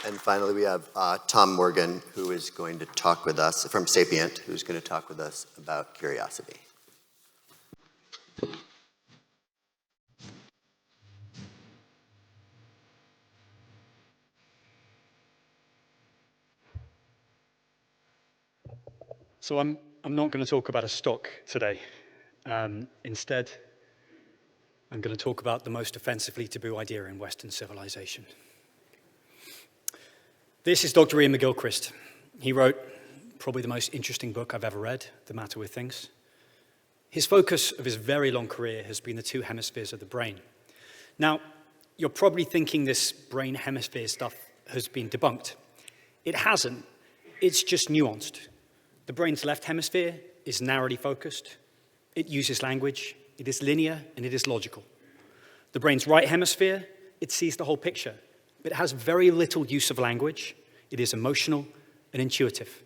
And finally, we have Tom Morgan, who is going to talk with us, from Sapient, who's going to talk with us about curiosity. So I'm not going to talk about a stock today. Instead, I'm going to talk about the most offensively taboo idea in Western civilization. This is Dr. Ian McGilchrist. He wrote probably the most interesting book I've ever read, The Matter with Things. His focus of his very long career has been the two hemispheres of the brain. Now, you're probably thinking this brain hemisphere stuff has been debunked. It hasn't. It's just nuanced. The brain's left hemisphere is narrowly focused. It uses language. It is linear, and it is logical. The brain's right hemisphere, it sees the whole picture, but it has very little use of language. It is emotional and intuitive.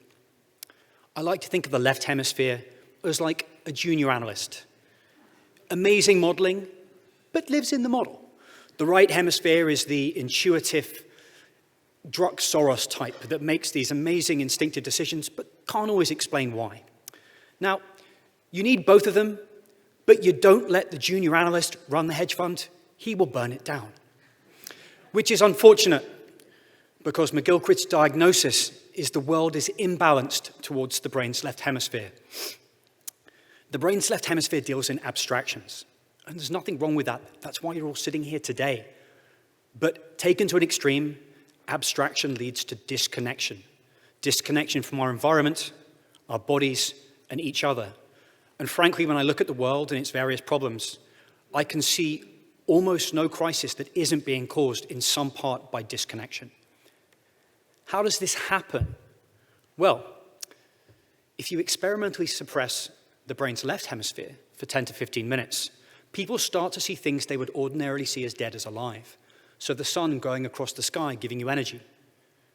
I like to think of the left hemisphere as like a junior analyst. Amazing modeling, but lives in the model. The right hemisphere is the intuitive Druck Soros type that makes these amazing instinctive decisions, but can't always explain why. Now, you need both of them, but you don't let the junior analyst run the hedge fund. He will burn it down. Which is unfortunate, because McGilchrist's diagnosis is the world is imbalanced towards the brain's left hemisphere. The brain's left hemisphere deals in abstractions, and there's nothing wrong with that. That's why you're all sitting here today. But taken to an extreme, abstraction leads to disconnection. Disconnection from our environment, our bodies, and each other. And frankly, when I look at the world and its various problems, I can see almost no crisis that isn't being caused in some part by disconnection. How does this happen? Well, if you experimentally suppress the brain's left hemisphere for 10 to 15 minutes, people start to see things they would ordinarily see as dead as alive. So the sun going across the sky, giving you energy.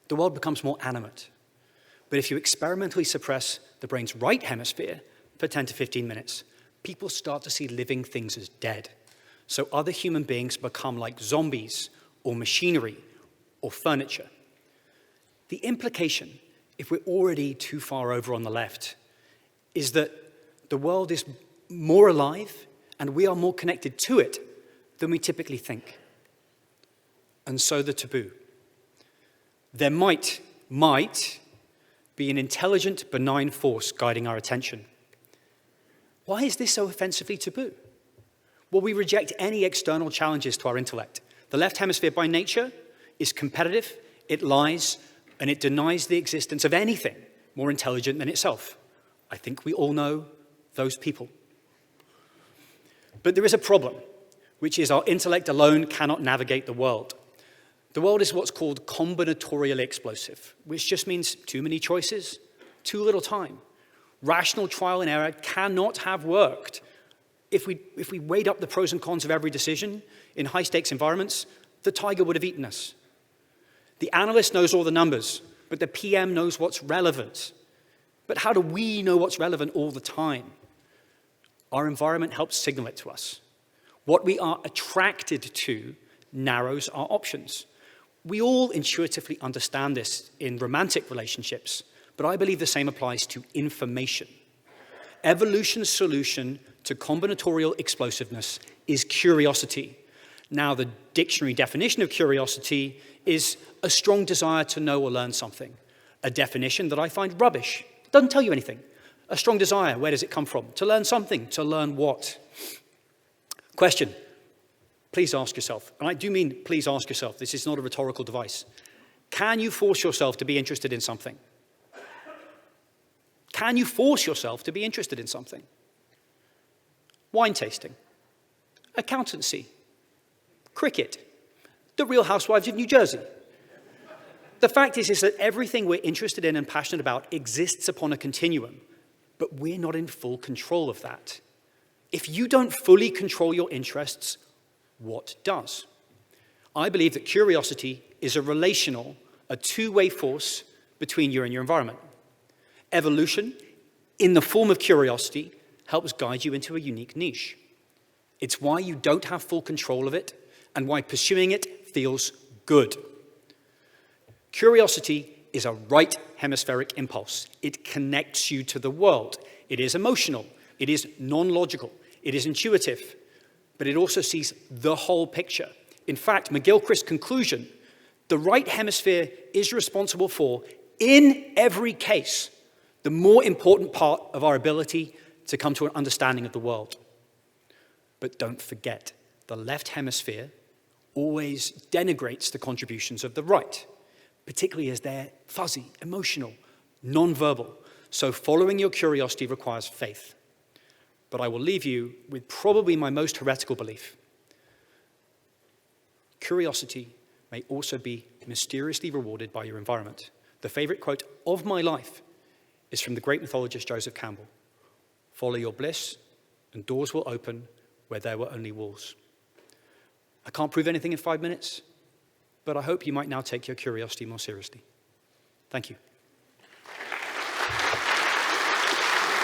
The world becomes more animate. But if you experimentally suppress the brain's right hemisphere for 10 to 15 minutes, people start to see living things as dead. So other human beings become like zombies or machinery or furniture. The implication, if we're already too far over on the left, is that the world is more alive and we are more connected to it than we typically think. And so the taboo. There might be an intelligent, benign force guiding our attention. Why is this so offensively taboo? Well, we reject any external challenges to our intellect. The left hemisphere by nature is competitive, it lies, and it denies the existence of anything more intelligent than itself. I think we all know those people. But there is a problem, which is our intellect alone cannot navigate the world. The world is what's called combinatorially explosive, which just means too many choices, too little time. Rational trial and error cannot have worked. If we weighed up the pros and cons of every decision in high-stakes environments, the tiger would have eaten us. The analyst knows all the numbers, but the PM knows what's relevant. But how do we know what's relevant all the time? Our environment helps signal it to us. What we are attracted to narrows our options. We all intuitively understand this in romantic relationships, but I believe the same applies to information. Evolution's solution to combinatorial explosiveness is curiosity. Now, the dictionary definition of curiosity is a strong desire to know or learn something. A definition that I find rubbish. Doesn't tell you anything. A strong desire, where does it come from? To learn something. To learn what? Question. Please ask yourself, and I do mean please ask yourself, this is not a rhetorical device. Can you force yourself to be interested in something? Can you force yourself to be interested in something? Wine tasting, accountancy, cricket, the Real Housewives of New Jersey. The fact is that everything we're interested in and passionate about exists upon a continuum, but we're not in full control of that. If you don't fully control your interests, what does? I believe that curiosity is a relational, a two-way force between you and your environment. Evolution, in the form of curiosity, helps guide you into a unique niche. It's why you don't have full control of it and why pursuing it feels good. Curiosity is a right hemispheric impulse. It connects you to the world. It is emotional. It is non-logical. It is intuitive. But it also sees the whole picture. In fact, McGilchrist's conclusion, the right hemisphere is responsible for, in every case, the more important part of our ability to come to an understanding of the world. But don't forget, the left hemisphere always denigrates the contributions of the right, particularly as they're fuzzy, emotional, non-verbal. So following your curiosity requires faith. But I will leave you with probably my most heretical belief. Curiosity may also be mysteriously rewarded by your environment. The favorite quote of my life is from the great mythologist Joseph Campbell. Follow your bliss, and doors will open where there were only walls. I can't prove anything in 5 minutes, but I hope you might now take your curiosity more seriously. Thank you.